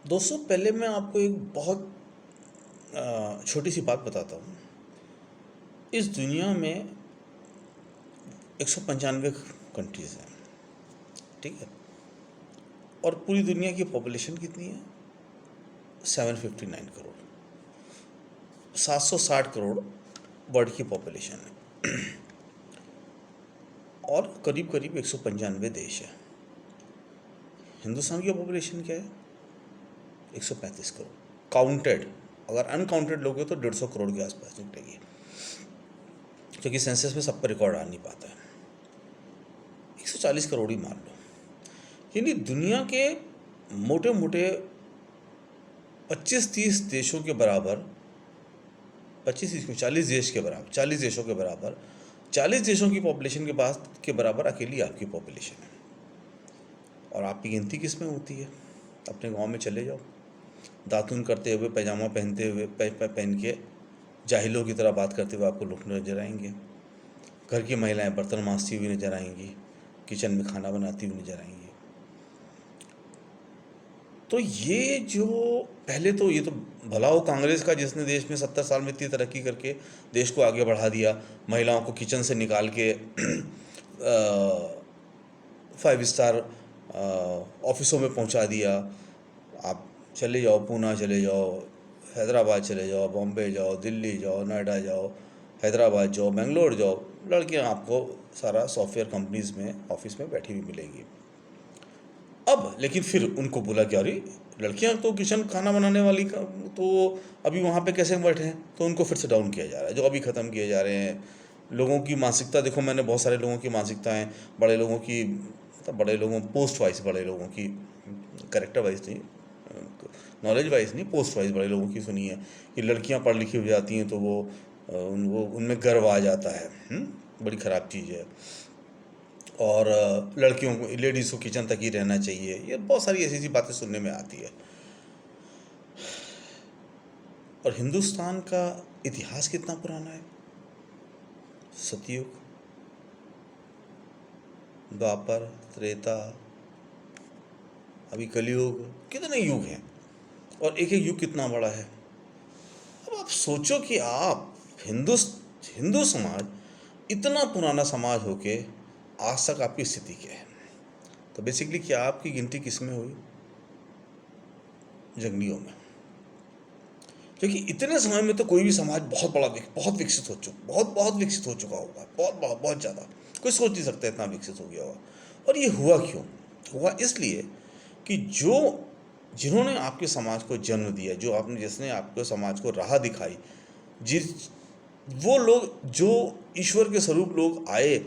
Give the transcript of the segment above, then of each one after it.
दोस्तों, पहले मैं आपको एक बहुत छोटी सी बात बताता हूँ। इस दुनिया में 195 कंट्रीज़ हैं, ठीक है। और पूरी दुनिया की पॉपुलेशन कितनी है? 759 करोड़। 760 करोड़ वर्ल्ड की पॉपुलेशन है। और करीब करीब 195 देश है। हिंदुस्तान की पॉपुलेशन क्या है? 135 करोड़ काउंटेड। अगर अनकाउंटेड लोगे तो 150 करोड़ के आसपास निकलेगी, क्योंकि सेंसस में सब पर रिकॉर्ड आ नहीं पाता है। 140 करोड़ ही मान लो। यानी दुनिया के मोटे मोटे 25-30 देशों के बराबर, 25-30 40 देश के बराबर, 40 देशों के बराबर, 40 देशों की पॉपुलेशन के पास के बराबर अकेली आपकी पॉपुलेशन है। और आपकी गिनती किस में होती है? अपने गांव में चले जाओ, दातुन करते हुए, पैजामा पहनते हुए, पहन के जाहिलों की तरह बात करते हुए आपको लोग नजर आएंगे। घर की महिलाएं बर्तन मांजती हुई नजर आएंगी, किचन में खाना बनाती हुई नजर आएंगी। तो ये जो पहले तो ये तो भला हो कांग्रेस का, जिसने देश में 70 साल में इतनी तरक्की करके देश को आगे बढ़ा दिया, महिलाओं को किचन से निकाल के 5 स्टार ऑफिसों में पहुंचा दिया। आप चले जाओ, पूना चले जाओ, हैदराबाद चले जाओ, बॉम्बे जाओ, दिल्ली जाओ, नोएडा जाओ, हैदराबाद जाओ, बेंगलोर जाओ, लड़कियां आपको सारा सॉफ्टवेयर कंपनीज में ऑफिस में बैठी हुई मिलेंगी। अब लेकिन फिर उनको बोला कि अरे लड़कियां तो किचन खाना बनाने वाली का तो अभी वहाँ पे कैसे बैठे हैं, तो उनको फिर से डाउन किया जा रहा है, जो अभी ख़त्म किए जा रहे हैं। लोगों की मानसिकता देखो, मैंने बहुत सारे लोगों की मानसिकताएं, बड़े लोगों की, मतलब बड़े लोगों पोस्ट वाइज बड़े लोगों की, करेक्टर वाइज नहीं, नॉलेज वाइज नहीं, पोस्ट वाइज बड़े लोगों की सुनी है कि लड़कियां पढ़ लिखी हो जाती हैं तो वो उनमें गर्व आ जाता है। बड़ी ख़राब चीज़ है। और लड़कियों को, लेडीज़ को किचन तक ही रहना चाहिए। ये बहुत सारी ऐसी ऐसी बातें सुनने में आती है। और हिंदुस्तान का इतिहास कितना पुराना है? सतयुग, द्वापर, त्रेता, अभी कलयुग, कितने युग हैं और एक एक युग कितना बड़ा है। अब आप सोचो कि आप हिंदू हिंदू समाज, इतना पुराना समाज होके आज तक आपकी स्थिति क्या है। तो बेसिकली क्या आपकी गिनती किस में हुई? जंगलियों में। क्योंकि इतने समय में तो कोई भी समाज बहुत बड़ा बहुत विकसित हो चुका, बहुत विकसित हो चुका होगा, बहुत ज़्यादा। कोई सोच नहीं सकता इतना विकसित हो गया होगा। और ये हुआ क्यों? हुआ इसलिए कि जिन्होंने आपके समाज को जन्म दिया, जिसने आपके समाज को राह दिखाई, जिस वो लोग, जो ईश्वर के स्वरूप लोग आए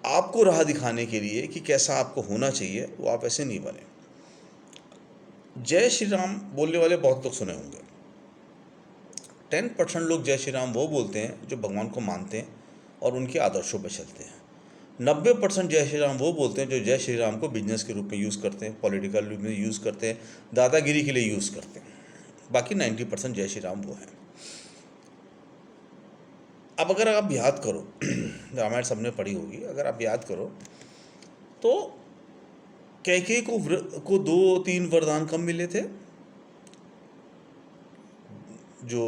आपको राह दिखाने के लिए कि कैसा आपको होना चाहिए, वो आप ऐसे नहीं बने। जय श्री राम बोलने वाले बहुत लोग सुने होंगे। 10% लोग जय श्री राम वो बोलते हैं जो भगवान को मानते हैं और उनके आदर्शों पर चलते हैं। 90% जय श्री राम वो बोलते हैं जो जय श्री राम को बिजनेस के रूप में यूज़ करते हैं, पॉलिटिकल रूप में यूज़ करते हैं, दादागिरी के लिए यूज़ करते हैं। बाकी 90% जय श्री राम वो हैं। अब अगर आप याद करो, रामायण सबने पढ़ी होगी, अगर आप याद करो तो कैकेयी को 2-3 वरदान कम मिले थे। जो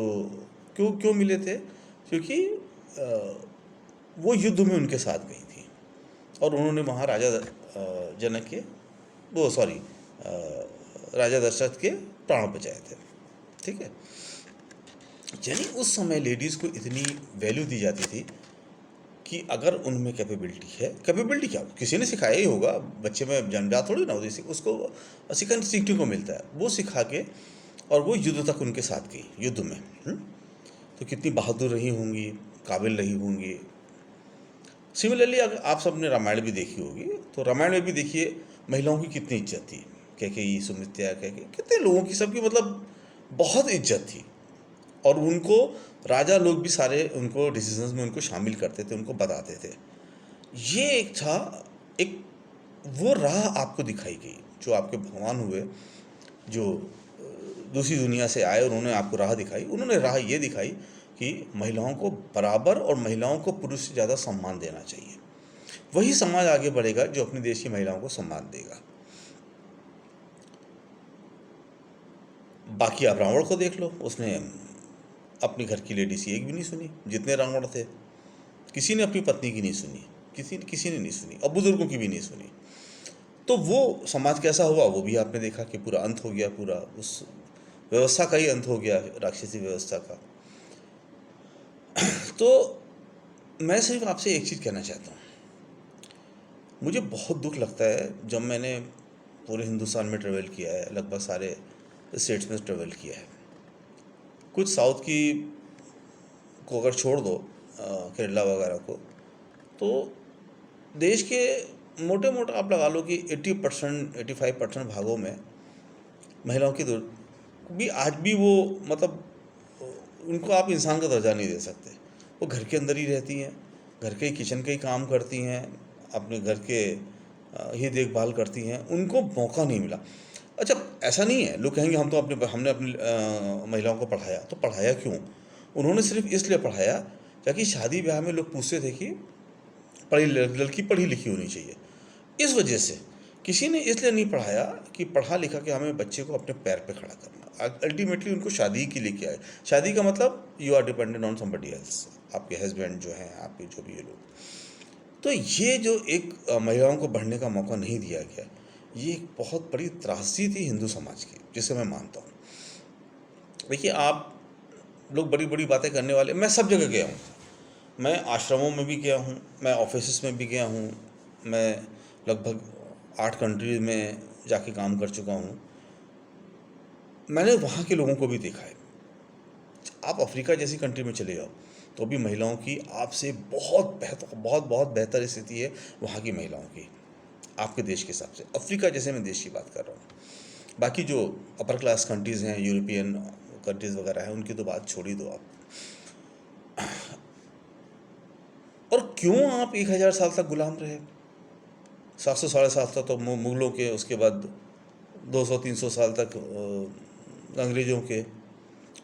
क्यों क्यों मिले थे? क्योंकि वो युद्ध में उनके साथ गई थी और उन्होंने वहाँ राजा जनक के, वो सॉरी, राजा दशरथ के प्राण बचाए थे। ठीक है। यानी उस समय लेडीज़ को इतनी वैल्यू दी जाती थी कि अगर उनमें कैपेबिलिटी है, कैपेबिलिटी क्या, किसी ने सिखाया ही होगा, बच्चे में जन्मजात थोड़ी ना होती, उसको सीखने को मिलता है, वो सिखा के और वो युद्ध तक उनके साथ गई, युद्ध में। तो कितनी बहादुर रही होंगी, काबिल रही होंगी। सिमिलरली अगर आप सबने रामायण भी देखी होगी, तो रामायण में भी देखिए महिलाओं की कितनी इज्जत थी। कैकेयी, सुमित्रा, कैकेयी, कितने लोगों की, सबकी मतलब बहुत इज्जत थी। और उनको राजा लोग भी सारे उनको डिसीजंस में उनको शामिल करते थे, उनको बताते थे। ये एक था, एक वो राह आपको दिखाई गई, जो आपके भगवान हुए, जो दूसरी दुनिया से आए, उन्होंने आपको राह दिखाई। उन्होंने राह ये दिखाई कि महिलाओं को बराबर और महिलाओं को पुरुष से ज़्यादा सम्मान देना चाहिए। वही समाज आगे बढ़ेगा जो अपने देश की महिलाओं को सम्मान देगा। बाकी आप रावण को देख लो, उसने अपनी घर की लेडीज की एक भी नहीं सुनी, जितने रावण थे किसी ने अपनी पत्नी की नहीं सुनी, किसी ने नहीं सुनी, और बुजुर्गों की भी नहीं सुनी। तो वो समाज कैसा हुआ वो भी आपने देखा कि पूरा अंत हो गया, पूरा उस व्यवस्था का ही अंत हो गया, राक्षसी व्यवस्था का। तो मैं सिर्फ आपसे एक चीज़ कहना चाहता हूँ, मुझे बहुत दुख लगता है जब मैंने पूरे हिंदुस्तान में ट्रेवल किया है, लगभग सारे स्टेट्स में ट्रेवल किया है, कुछ साउथ की को अगर छोड़ दो, केरला वगैरह को, तो देश के मोटे मोटे आप लगा लो कि 80% 85% भागों में महिलाओं की दूर भी आज भी वो, मतलब उनको आप इंसान का दर्जा नहीं दे सकते। वो घर के अंदर ही रहती हैं, घर के किचन के ही काम करती हैं, अपने घर के ही देखभाल करती हैं, उनको मौका नहीं मिला। अच्छा, ऐसा नहीं है, लोग कहेंगे हमने अपनी महिलाओं को पढ़ाया, तो पढ़ाया क्यों? उन्होंने सिर्फ इसलिए पढ़ाया ताकि शादी ब्याह में लोग पूछते थे कि लड़की पढ़ी लिखी होनी चाहिए। इस वजह से किसी ने इसलिए नहीं पढ़ाया कि पढ़ा लिखा के हमें बच्चे को अपने पैर पे खड़ा करना। अल्टीमेटली उनको शादी के लिए किया है। शादी का मतलब you are dependent on somebody else, आपके हस्बैंड जो हैं, आपके जो भी ये लोग। तो ये जो एक महिलाओं को बढ़ने का मौका नहीं दिया गया, ये एक बहुत बड़ी त्रासदी थी हिंदू समाज की, जिसे मैं मानता हूँ। देखिए, आप लोग बड़ी बड़ी बातें करने वाले, मैं सब जगह गया हूँ, मैं आश्रमों में भी गया हूँ, मैं ऑफिस में भी गया हूँ, मैं लगभग 8 कंट्रीज में जाके काम कर चुका हूँ। मैंने वहाँ के लोगों को भी देखा है। आप अफ्रीका जैसी कंट्री में चले जाओ तो भी महिलाओं की आपसे बहुत बेहतर स्थिति है वहाँ की महिलाओं की, आपके देश के हिसाब से। अफ्रीका जैसे मैं देश की बात कर रहा हूँ। बाकी जो अपर क्लास कंट्रीज़ हैं, यूरोपियन कंट्रीज़ वगैरह हैं, उनकी तो बात छोड़ ही दो आप। और क्यों आप 1000 साल तक गुलाम रहे? 700 साढ़े 700 तो मुगलों के, उसके बाद 200-300 साल तक अंग्रेज़ों के,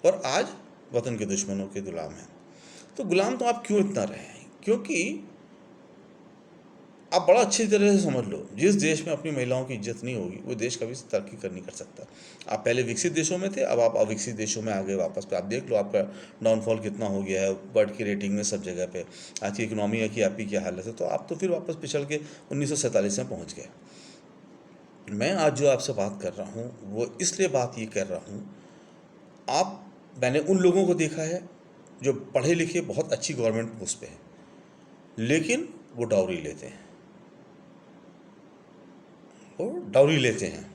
और आज वतन के दुश्मनों के गुलाम हैं। तो गुलाम तो आप क्यों इतना रहे हैं? क्योंकि आप बड़ा अच्छी तरह से समझ लो, जिस देश में अपनी महिलाओं की इज्जत नहीं होगी वो देश कभी तरक्की कर नहीं कर सकता। आप पहले विकसित देशों में थे, अब आप अविकसित देशों में आ गए वापस। पे आप देख लो आपका डाउनफॉल कितना हो गया है वर्ल्ड की रेटिंग में, सब जगह पे आज की इकोनॉमी की आपकी क्या हालत है। तो आप तो फिर वापस पिछड़ के 1947 में पहुँच गए। मैं आज जो आपसे बात कर रहा हूँ वो इसलिए बात ये कर रहा हूँ, मैंने उन लोगों को देखा है जो पढ़े लिखे बहुत अच्छी गवर्नमेंट पोस्ट पे हैं, लेकिन वो डाउरी लेते हैं,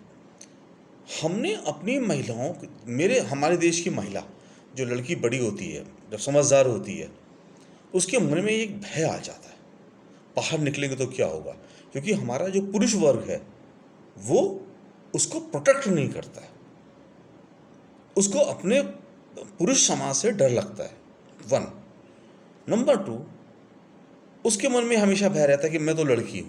हमने अपनी महिलाओं, हमारे देश की महिला जो लड़की बड़ी होती है, जब समझदार होती है, उसके मन में एक भय आ जाता है, बाहर निकलेंगे तो क्या होगा। क्योंकि हमारा जो पुरुष वर्ग है वो उसको प्रोटेक्ट नहीं करता है, उसको अपने पुरुष समाज से डर लगता है, 1। नंबर 2, उसके मन में हमेशा भय रहता है कि मैं तो लड़की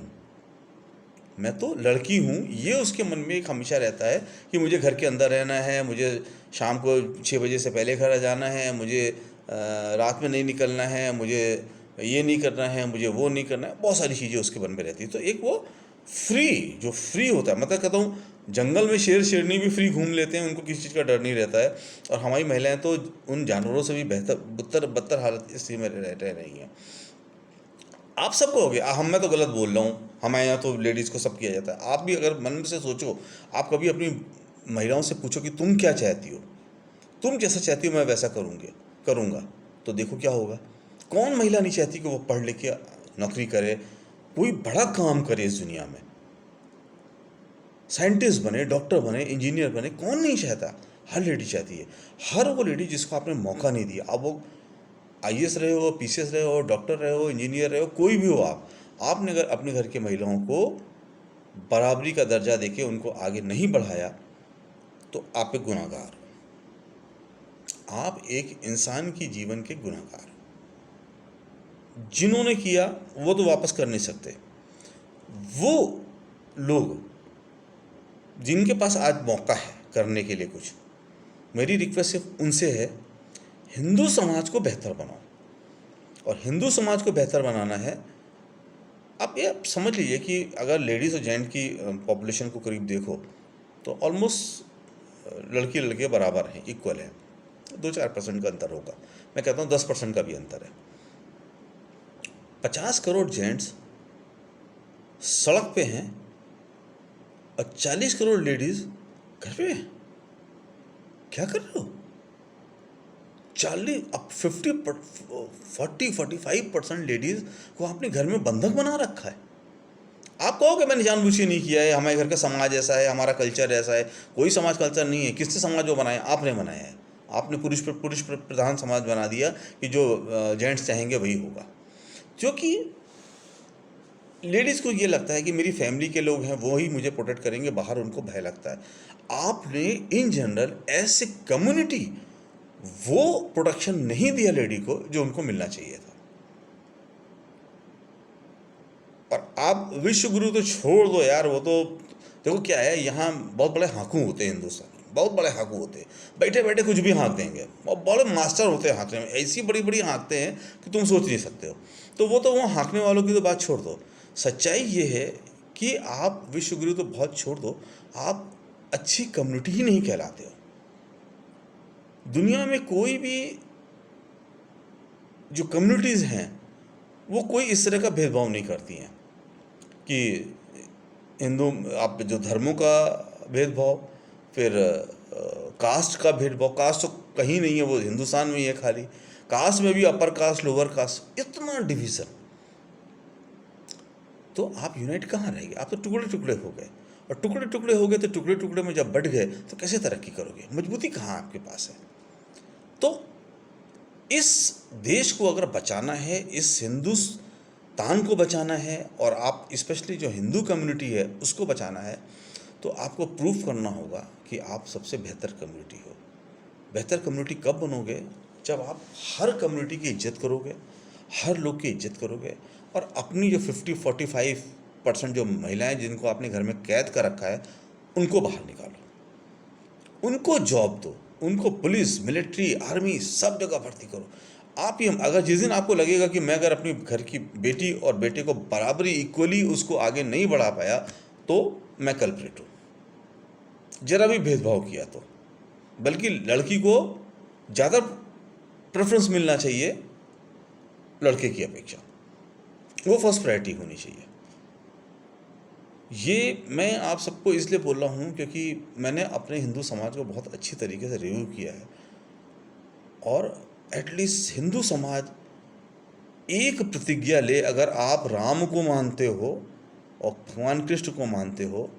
हूँ, ये उसके मन में एक हमेशा रहता है कि मुझे घर के अंदर रहना है, मुझे शाम को 6 बजे से पहले घर आ जाना है, मुझे रात में नहीं निकलना है, मुझे ये नहीं करना है, मुझे वो नहीं करना है। बहुत सारी चीज़ें उसके मन में रहती है। तो एक वो फ्री होता है, मतलब कहता हूँ जंगल में शेर शेरनी भी फ्री घूम लेते हैं, उनको किसी चीज़ का डर नहीं रहता है। और हमारी महिलाएं तो उन जानवरों से भी बदतर हालत स्थिति में रह रही हैं। आप सब कहोगे मैं तो गलत बोल रहा हूँ, हमारे यहाँ तो लेडीज़ को सब किया जाता है। आप भी अगर मन से सोचो, आप कभी अपनी महिलाओं से पूछो कि तुम क्या चाहती हो, तुम जैसा चाहती हो मैं वैसा करूँगा, तो देखो क्या होगा। कौन महिला नहीं चाहती कि वो पढ़ लिख के नौकरी करे, कोई बड़ा काम करे इस दुनिया में, साइंटिस्ट बने, डॉक्टर बने, इंजीनियर बने, कौन नहीं चाहता? हर लेडी चाहती है। हर वो लेडी जिसको आपने मौका नहीं दिया, अब वो आईएएस रहे हो, पीसीएस रहे हो, डॉक्टर रहे हो, इंजीनियर रहे हो, कोई भी हो, आपने अगर अपने घर की महिलाओं को बराबरी का दर्जा देके उनको आगे नहीं बढ़ाया तो आप एक गुनहगार हो। आप एक इंसान की जीवन के गुनहगार हो। जिन्होंने किया वो तो वापस कर नहीं सकते। वो लोग जिनके पास आज मौका है करने के लिए कुछ, मेरी रिक्वेस्ट सिर्फ उनसे है, हिंदू समाज को बेहतर बनाओ। और हिंदू समाज को बेहतर बनाना है, आप ये समझ लीजिए कि अगर लेडीज़ और जेंट की पॉपुलेशन को करीब देखो तो ऑलमोस्ट लड़की लड़के बराबर हैं, इक्वल हैं, 2-4% का अंतर होगा, मैं कहता हूँ 10% का भी अंतर है। 50 करोड़ जेंट्स सड़क पे हैं और 40 करोड़ लेडीज घर पे हैं। क्या कर रहे हो? 40-45% लेडीज को आपने घर में बंधक बना रखा है। आप कहोगे मैंने जानबूझ के नहीं किया है, हमारे घर का समाज ऐसा है, हमारा कल्चर ऐसा है। कोई समाज कल्चर नहीं है। किसने समाज जो बनाया? आपने बनाया है। आपने पुरुष प्रधान समाज बना दिया कि जो जेंट्स चाहेंगे वही होगा, क्योंकि लेडीज़ को ये लगता है कि मेरी फैमिली के लोग हैं वो ही मुझे प्रोटेक्ट करेंगे, बाहर उनको भय लगता है। आपने इन जनरल ऐसे कम्युनिटी वो प्रोटेक्शन नहीं दिया लेडी को जो उनको मिलना चाहिए था। और आप विश्व गुरु तो छोड़ दो यार, वो तो देखो क्या है, यहाँ बहुत बड़े हाँकू होते हैं हिंदुस्तान में, बहुत बड़े हाँकू होते हैं, बैठे बैठे कुछ भी हाँक देंगे और बड़े मास्टर होते हैं हाँकने में, ऐसी बड़ी बड़ी हाँकते हैं कि तुम सोच नहीं सकते हो। तो वो हाँकने वालों की तो बात छोड़ दो। सच्चाई ये है कि आप विश्व गुरु तो बहुत छोड़ दो, आप अच्छी कम्युनिटी ही नहीं कहलाते हो। दुनिया में कोई भी जो कम्युनिटीज़ हैं वो कोई इस तरह का भेदभाव नहीं करती हैं कि हिंदू, आप जो धर्मों का भेदभाव, फिर कास्ट का भेदभाव। कास्ट तो कहीं नहीं है, वो हिंदुस्तान में ही है खाली। कास्ट में भी अपर कास्ट लोअर कास्ट, इतना डिवीज़न। तो आप यूनाइट कहाँ रहेंगे? आप तो टुकड़े टुकड़े हो गए, और टुकड़े टुकड़े हो गए तो टुकड़े टुकड़े में जब बढ़ गए तो कैसे तरक्की करोगे? मजबूती कहाँ आपके पास है? तो इस देश को अगर बचाना है, इस हिंदुस्तान को बचाना है, और आप स्पेशली जो हिंदू कम्युनिटी है उसको बचाना है, तो आपको प्रूफ करना होगा कि आप सबसे बेहतर कम्युनिटी हो। बेहतर कम्युनिटी कब बनोगे? जब आप हर कम्युनिटी की इज्जत करोगे, हर लोग की इज्जत करोगे, और अपनी जो 45% जो महिलाएं जिनको आपने घर में कैद कर रखा है उनको बाहर निकालो, उनको जॉब दो, उनको पुलिस, मिलिट्री, आर्मी सब जगह भर्ती करो। आप ही अगर जिस दिन आपको लगेगा कि मैं अगर अपनी घर की बेटी और बेटे को बराबरी इक्वली उसको आगे नहीं बढ़ा पाया तो मैं कल्प्रिट हूँ, जरा भी भेदभाव किया तो। बल्कि लड़की को ज़्यादा प्रेफरेंस मिलना चाहिए लड़के की अपेक्षा, वो फर्स्ट प्रायोरिटी होनी चाहिए। ये मैं आप सबको इसलिए बोल रहा हूँ क्योंकि मैंने अपने हिंदू समाज को बहुत अच्छी तरीके से रिव्यू किया है, और एटलीस्ट हिंदू समाज एक प्रतिज्ञा ले, अगर आप राम को मानते हो और भगवान कृष्ण को मानते हो,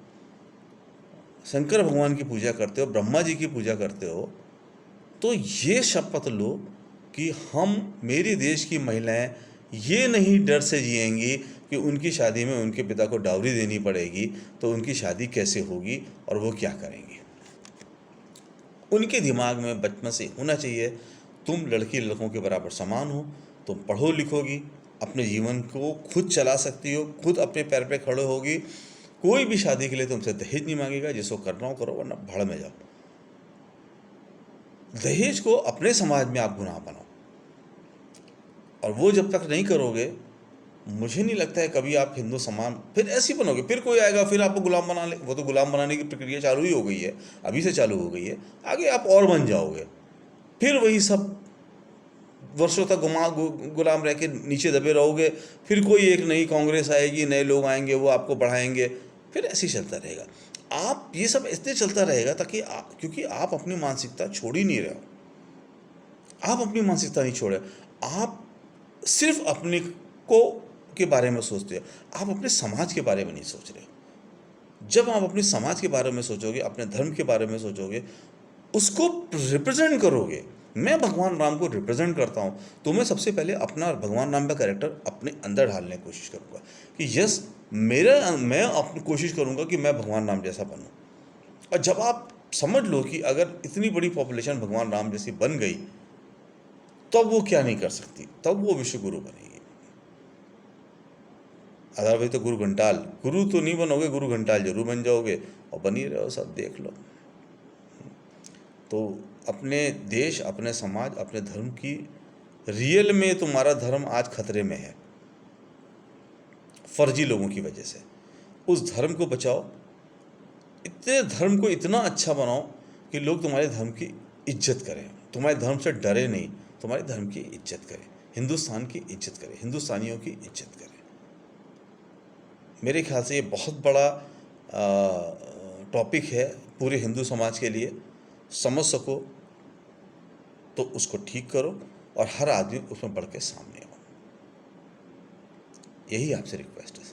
शंकर भगवान की पूजा करते हो, ब्रह्मा जी की पूजा करते हो, तो ये शपथ लो कि हम, मेरे देश की महिलाएं ये नहीं डर से जिएंगी कि उनकी शादी में उनके पिता को डाउरी देनी पड़ेगी, तो उनकी शादी कैसे होगी और वो क्या करेंगे। उनके दिमाग में बचपन से होना चाहिए तुम लड़की लड़कों के बराबर समान हो, तुम पढ़ो लिखोगी, अपने जीवन को खुद चला सकती हो, खुद अपने पैर पे खड़े होगी, कोई भी शादी के लिए तुमसे दहेज नहीं मांगेगा, जिसको करना हो करो वरना भाड़ में जाओ। दहेज को अपने समाज में आप गुनाह बनाओ, और वो जब तक नहीं करोगे मुझे नहीं लगता है कभी आप हिंदू समाज फिर ऐसे ही बनोगे। फिर कोई आएगा फिर आपको गुलाम बना ले, वो तो गुलाम बनाने की प्रक्रिया चालू ही हो गई है, अभी से चालू हो गई है, आगे आप और बन जाओगे, फिर वही सब वर्षों तक गुलाम रह के नीचे दबे रहोगे। फिर कोई एक नई कांग्रेस आएगी, नए लोग आएंगे, वो आपको बढ़ाएंगे, फिर ऐसे ही चलता रहेगा। आप ये सब इसलिए चलता रहेगा ताकि क्योंकि आप अपनी मानसिकता छोड़ ही नहीं रहे हो। आप अपनी मानसिकता नहीं छोड़े, आप सिर्फ अपने को के बारे में सोचते हो, आप अपने समाज के बारे में नहीं सोच रहे हो। जब आप अपने समाज के बारे में सोचोगे, अपने धर्म के बारे में सोचोगे, उसको रिप्रेजेंट करोगे। मैं भगवान राम को रिप्रेजेंट करता हूँ, तो मैं सबसे पहले अपना भगवान राम का कैरेक्टर अपने अंदर ढालने की कोशिश करूँगा कि यस मैं अपनी कोशिश करूँगा कि मैं भगवान राम जैसा बनूँ। और जब आप समझ लो कि अगर इतनी बड़ी पॉपुलेशन भगवान राम जैसी बन गई, तब वो क्या नहीं कर सकती, तब वो विश्व गुरु बनेगी। अदरवाइज तो गुरु घंटाल, गुरु तो नहीं बनोगे, गुरु घंटाल जरूर बन जाओगे, और बनी रहो, सब देख लो। तो अपने देश, अपने समाज, अपने धर्म की, रियल में तुम्हारा धर्म आज खतरे में है फर्जी लोगों की वजह से। उस धर्म को बचाओ, इतने धर्म को इतना अच्छा बनाओ कि कि लोग तुम्हारे धर्म की इज्जत करें, तुम्हारे धर्म से डरे नहीं, तुम्हारे धर्म की इज्जत करें, हिंदुस्तान की इज्जत करें, हिंदुस्तानियों की इज्जत करें। मेरे ख्याल से ये बहुत बड़ा टॉपिक है पूरे हिंदू समाज के लिए। समझ सको तो उसको ठीक करो और हर आदमी उसमें बढ़ के सामने आओ। यही आपसे रिक्वेस्ट है।